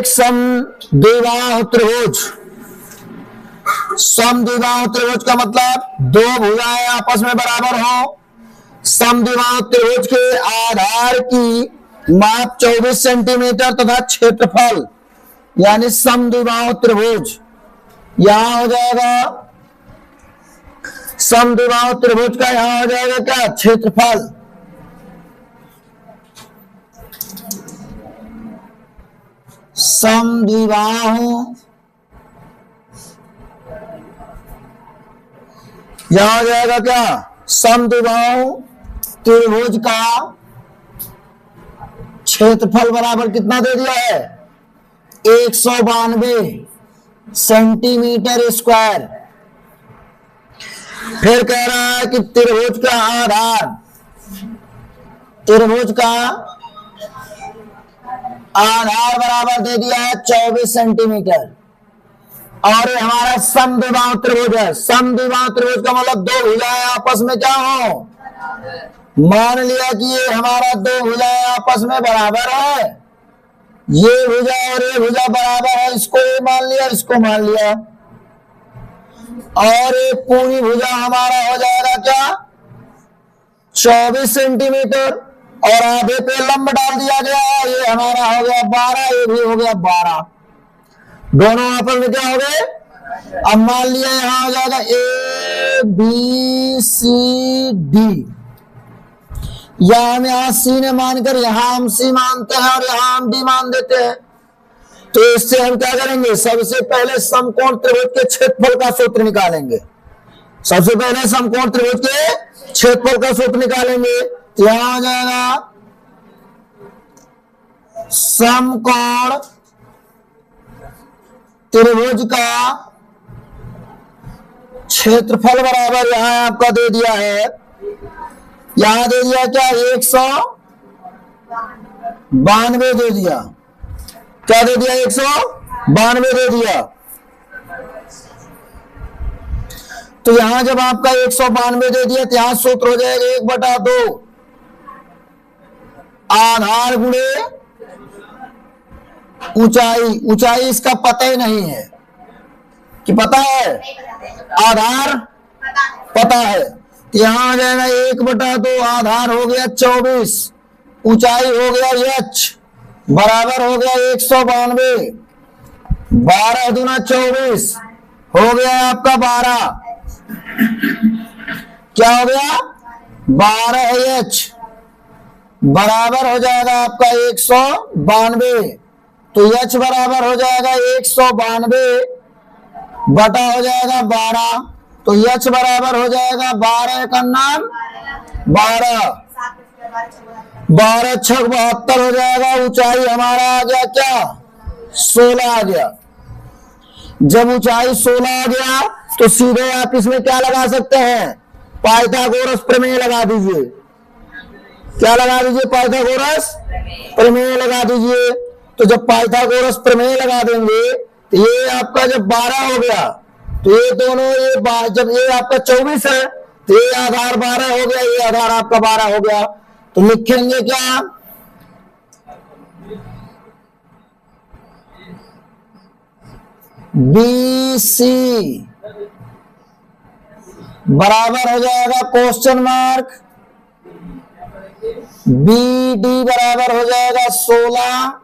एक समद्विबाहु त्रिभुज। समद्विबाहु त्रिभुज का मतलब दो भुजाएं आपस में बराबर हो। समद्विबाहु त्रिभुज के आधार की माप 24 सेंटीमीटर तथा क्षेत्रफल यानी समद्विबाहु त्रिभुज यहां हो जाएगा। समद्विबाहु त्रिभुज का यहां हो जाएगा क्या? क्षेत्रफल। समद्विबाहु यहां हो जाएगा क्या? समद्विबाहु त्रिभुज का क्षेत्रफल बराबर कितना दे दिया है? 192 सेंटीमीटर स्क्वायर। फिर कह रहा है कि त्रिभुज का आधार, त्रिभुज का आधार बराबर दे दिया है 24 सेंटीमीटर और ये हमारा समद्विबाहु त्रिभुज है। समद्विबाहु त्रिभुज का मतलब दो भुजाएं आपस में क्या हो? मान लिया कि ये हमारा दो भुजाएं आपस में बराबर है, ये भुजा और ये भुजा बराबर है, इसको ये मान लिया, इसको मान लिया और ये पूरी भुजा हमारा हो जाएगा क्या? 24 सेंटीमीटर और आधे पे लंब डाल दिया गया है, ये हमारा हो गया 12, ये भी हो गया 12, दोनों आपस में क्या हो गए? अब मान लिया यहां हो जाएगा ए बी सी डी, या हम यहां सी ने मानकर यहां हम सी मानते हैं और यहां हम डी मान देते हैं। तो इससे हम क्या करेंगे? सबसे पहले समकोण त्रिभुज के क्षेत्रफल का सूत्र निकालेंगे। सबसे पहले समकोण त्रिभुज के क्षेत्रफल का सूत्र निकालेंगे। तो यहां हो जाएगा समकोण त्रिभुज का क्षेत्रफल बराबर यहां आपका दे दिया है, यहां दे दिया क्या? 192 दे दिया। क्या दे दिया? 192 दे दिया। तो यहां जब आपका 192 दे दिया तो यहां सूत्र हो जाएगा 1/2 आधार गुणे ऊंचाई। ऊंचाई इसका पता ही नहीं है कि पता है? आधार पता है। तो यहां आ जाएगा 1/2 आधार हो गया 24, ऊंचाई हो गया h बराबर हो गया 192, 12 दूना 24 हो गया आपका 12। क्या हो गया? 12h बराबर हो जाएगा आपका 192। तो h बराबर हो जाएगा 192 बटा हो जाएगा 12। तो h बराबर हो जाएगा 12 का नाम 12, 12 छक 72 हो जाएगा। ऊंचाई हमारा आ गया क्या? 16 आ गया। जब ऊंचाई 16 आ गया तो सीधे आप इसमें क्या लगा सकते हैं? पाइथागोरस प्रमेय लगा दीजिए। क्या लगा दीजिए? पाइथागोरस प्रमेय लगा दीजिए। तो जब पाइथागोरस प्रमेय लगा देंगे तो ये आपका जब 12 हो गया तो ये दोनों ये जब ये आपका 24 है तो ये आधार 12 हो गया, ये आधार आपका 12 हो गया। तो लिखेंगे क्या? बी सी बराबर हो जाएगा क्वेश्चन मार्क, बी डी बराबर हो जाएगा 16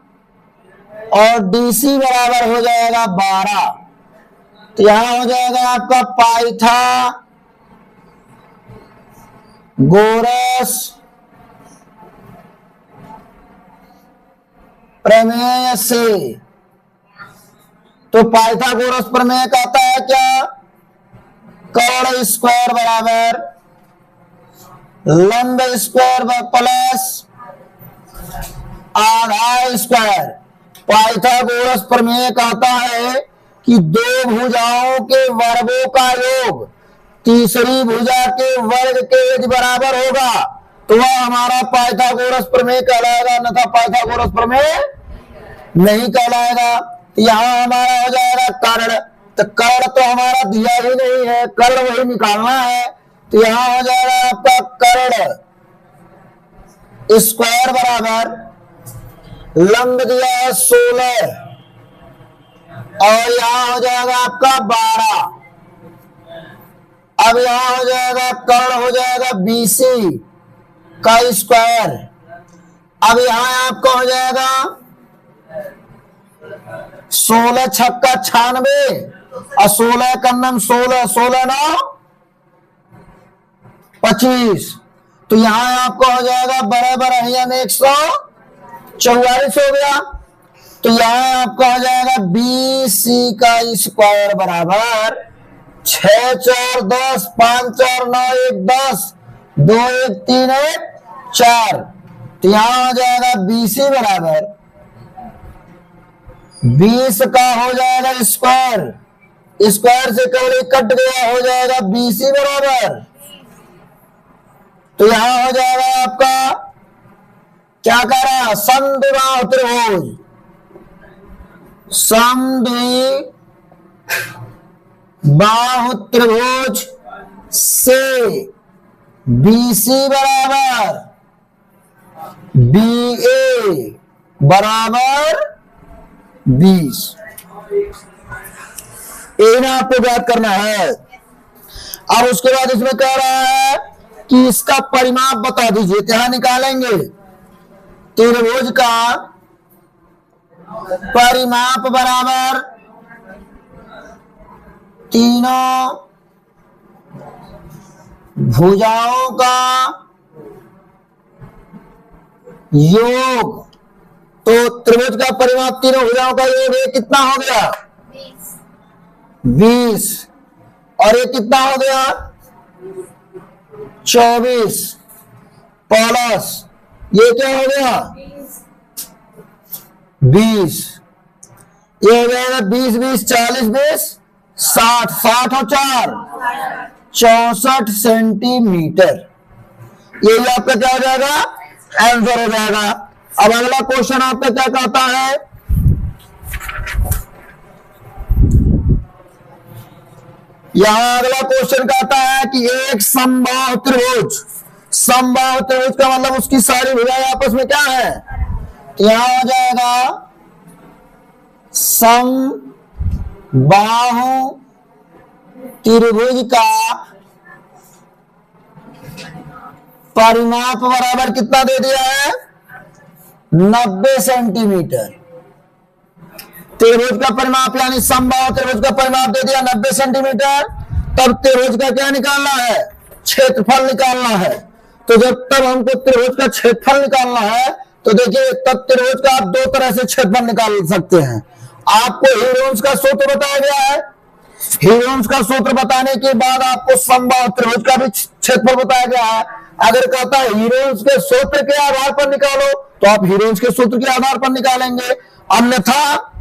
और डी सी बराबर हो जाएगा 12। तो यहां हो जाएगा आपका पाइथा गोरस प्रमेय से। तो पाइथागोरस प्रमेय कहता है क्या? कर्ण स्क्वायर बराबर लंब स्क्वायर प्लस आधार स्क्वायर। पाइथागोरस प्रमेय कहता है कि दो भुजाओं के वर्गों का योग तीसरी भुजा के वर्ग के यदि बराबर होगा तो वह हमारा पाइथागोरस प्रमेय कहलाएगा, अन्यथा पाइथागोरस प्रमेय नहीं कहलाएगा। यहाँ हमारा हो जाएगा कर्ण। तो कर्ण तो हमारा दिया ही नहीं है, कर्ण वही निकालना है। तो यहां हो जाएगा आपका कर्ण स्क्वायर बराबर लंब दिया है 16 और यहां हो जाएगा आपका 12। अब यहां हो जाएगा कर्ण हो जाएगा BC का स्क्वायर। अब यहां आपका हो जाएगा 16 छक्का 96 और 16 कन्नम 16, 16 9 25। तो यहां आपको हो जाएगा बराबर अहियन 144 हो गया। तो यहां आपका हो जाएगा BC का स्क्वायर बराबर 6 4 10 5 4 9 1 10 2 1 3 1 4। तो यहां हो जाएगा BC बराबर 20 का हो जाएगा स्क्वायर, स्क्वायर से केवल कट गया, हो जाएगा BC बराबर। तो यहां हो जाएगा आपका क्या कह रहा है, समद्विबाहु त्रिभुज, समद्विबाहु त्रिभुज से BC बराबर BA बराबर 20। ये आपको ज्ञात करना है। अब उसके बाद इसमें कह रहा है कि इसका परिमाप बता दीजिए। यहां निकालेंगे त्रिभुज का परिमाप बराबर तीनों भुजाओं का योग। तो त्रिभुज का परिमाप तीनों भुजाओं का योग ये कितना हो गया 20 और ये कितना हो गया 24 प्लस ये क्या हो गया 20। ये हो जाएगा 20 20 40 20 60 60 और 4 64 सेंटीमीटर। ये आपका क्या हो जाएगा आंसर हो जाएगा। अब अगला क्वेश्चन आपका क्या कहता है, यहां अगला क्वेश्चन कहता है कि एक समबाहु त्रिभुज, समबाहु त्रिभुज का मतलब उसकी सारी भुजाएं आपस में क्या है, यहां हो जाएगा समबाहु त्रिभुज का परिमाप बराबर कितना दे दिया है 90 सेंटीमीटर। त्रिभुज का परिमाप यानी समबाहु त्रिभुज का परिमाप दे दिया 90 सेंटीमीटर। तब त्रिभुज का क्या निकालना है, क्षेत्रफल निकालना है। तो जब तब हमको त्रिभुज का क्षेत्रफल निकालना है तो देखिए तब त्रिभुज का आप दो तरह से क्षेत्रफल निकाल सकते हैं। आपको हीरोन्स का सूत्र बताया गया है, हीरोन्स का सूत्र बताने के बाद आपको समबाहु त्रिभुज का भी क्षेत्रफल बताया गया है। अगर कहता है हीरोन्स के सूत्र के आधार पर निकालो तो आप हीरोन्स के सूत्र के आधार पर निकालेंगे, अन्यथा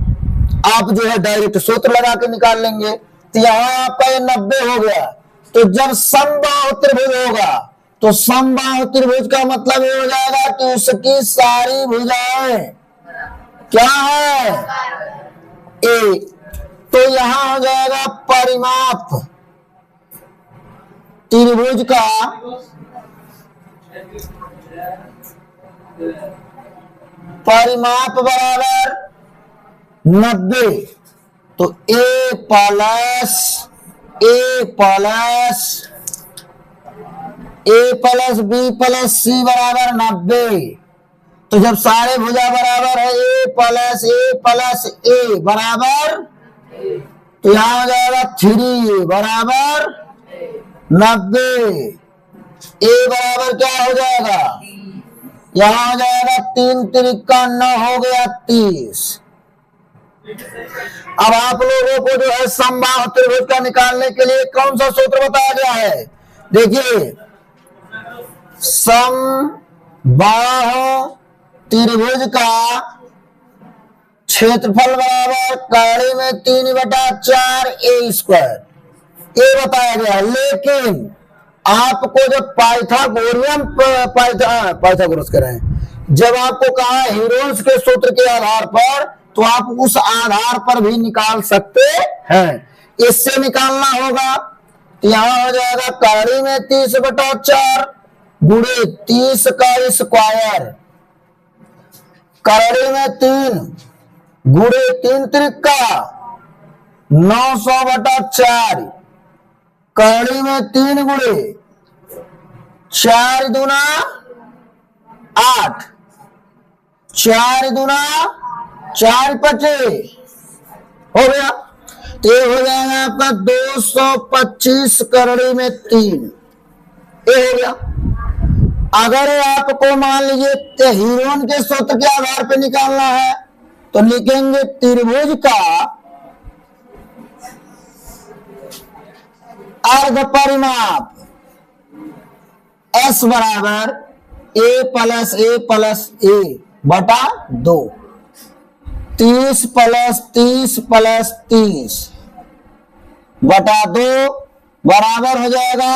आप जो है डायरेक्ट सूत्र लगा के निकाल लेंगे। तो यहां आपका ये 90 हो गया। तो जब समबाहु त्रिभुज होगा तो समबाहु त्रिभुज का मतलब ये हो जाएगा कि उसकी सारी भुजाएं क्या है ए। तो यहां हो जाएगा परिमाप त्रिभुज का परिमाप बराबर 90। तो A plus B plus C बराबर 90। तो जब सारे भुजा बराबर है A प्लस A बराबर, तो यहां हो जाएगा 3 बराबर 90। A बराबर क्या हो जाएगा, यहां हो जाएगा 3 त्रिका 9 हो गया 30। अब आप लोगों को जो है समबाहु त्रिभुज का निकालने के लिए कौन सा सूत्र बताया गया है, देखिए समबाहु त्रिभुज का क्षेत्रफल बराबर कड़ी में 3/4 A स्क्वायर, ये बताया गया। लेकिन आपको जब पाइथागोरस करें, जब आपको कहा हीरोन्स के सूत्र के आधार पर, तो आप उस आधार पर भी निकाल सकते हैं। इससे निकालना होगा तो यहां हो जाएगा कड़ी में 30/4 गुणे 30 का स्क्वायर, कड़ी में 3 गुणे 3 त्रिका 900/4, करड़ी में 3 गुणे 4 दूना 8, 4 दूना 4 पचे हो गया। तो ये हो जाएगा आपका 225 करड़ी में 3, ये हो गया। अगर आपको मान लीजिए हीरोन के सूत्र के आधार पे निकालना है तो लिखेंगे त्रिभुज का अर्ध परिमाप S बराबर A plus A plus A बटा 2, 30 प्लस 30 प्लस 30 बटा 2 बराबर हो जाएगा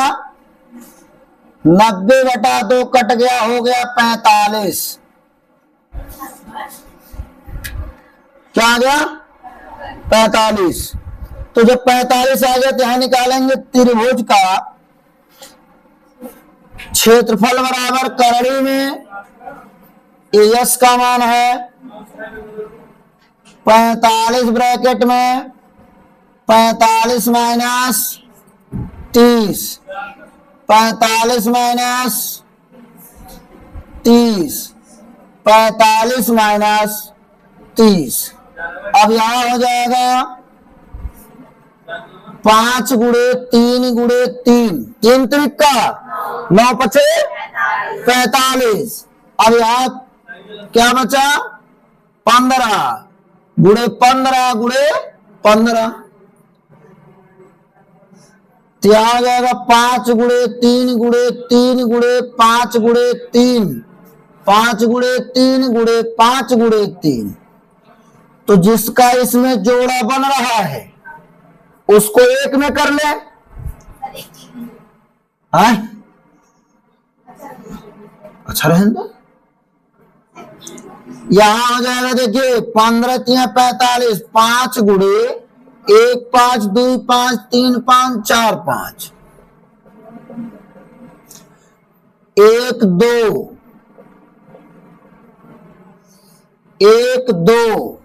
90/2 कट गया, हो गया 45। क्या आ गया? 45। तो जब 45 आ गया तो यहां निकालेंगे त्रिभुज का क्षेत्रफल बराबर करड़ी में एस का मान है 45 ब्रैकेट में 45 माइनस 30, 45 माइनस 30, 45 माइनस 30। अब यहां हो जाएगा 5 गुणे 3 गुणे 3, 3 त्रिका 9 पचे 45। अब यहां क्या बचा? 15 गुणे 15 गुणे 15। तो यहां आ जाएगा 5 गुणे 3 गुणे 3 गुणे 5 गुणे 3, 5 गुणे 3 गुणे 5 गुणे 3। तो जिसका इसमें जोड़ा बन रहा है उसको एक में कर ले। अच्छा रहेगा। यहां हो जाएगा देखिए 15 3 45, 5 गुणे 1 5 2 5 3 5 4 5, 1 2 1 2,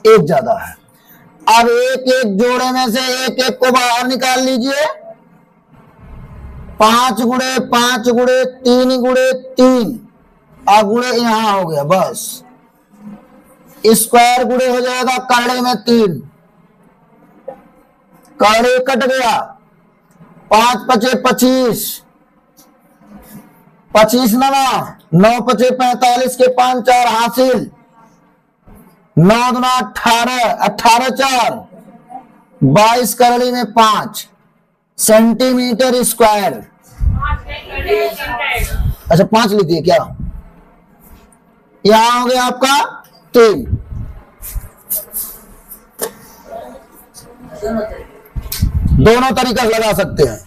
एक ज्यादा है। अब एक एक जोड़े में से एक एक को बाहर निकाल लीजिए। 5 गुणे 5 गुणे 3 गुणे 3 और गुणे यहां हो गया, बस स्क्वायर गुणे हो जाएगा करड़े में 3, करड़े कट गया 5 पचे 25, 25 9 पचे 45 के 5 4 हासिल, 9 दूना 18, 18 4 22 करड़ी में 5 सेंटीमीटर स्क्वायर। अच्छा 5 लीजिए क्या? यहां हो गया आपका 3। दोनों तरीका लगा सकते हैं।